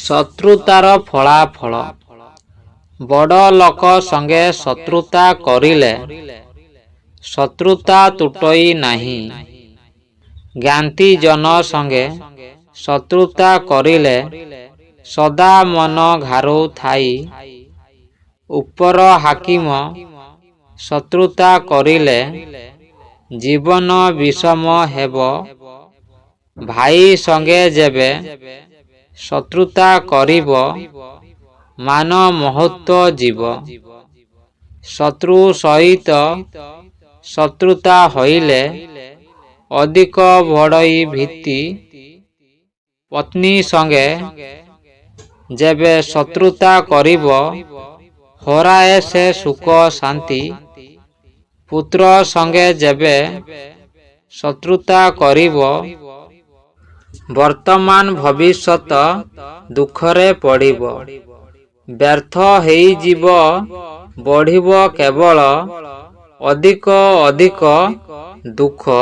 ଶତ୍ରୁତାର ଫଳାଫଳ। ବଡ଼ ଲୋକ ସଙ୍ଗେ ଶତ୍ରୁତା କରିଲେ ଶତ୍ରୁତା ତୁଟଇ ନାହିଁ। ଜ୍ଞାତି ଜନ ସଙ୍ଗେ ଶତ୍ରୁତା କରିଲେ ସଦା ମନ ଘାରୁ ଥାଇ। ଉପର ହାକିମ ଶତ୍ରୁତା କରିଲେ ଜୀବନ ବିଷମ ହେବ। ଭାଇ ସଙ୍ଗେ ଯେବେ ଶତ୍ରୁତା କରିବ ମାନ ମହତ୍ତ୍ୱ ଯିବ। ଶତ୍ରୁ ସହିତ ଶତ୍ରୁତା ହୋଇଲେ ଅଧିକ ବଢ଼ଇ ଭୀତି। ପତ୍ନୀ ସଙ୍ଗେ ଯେବେ ଶତ୍ରୁତା କରିବ ହରାଏ ସେ ସୁଖ ଶାନ୍ତି। ପୁତ୍ର ସଙ୍ଗେ ଯେବେ ଶତ୍ରୁତା କରିବ ବର୍ତ୍ତମାନ ଭବିଷ୍ୟତ ଦୁଃଖରେ ପଡ଼ିବ। ବ୍ୟର୍ଥ ହେଇଯିବ ବଢ଼ିବ କେବଳ ଅଧିକ ଅଧିକ ଦୁଃଖ।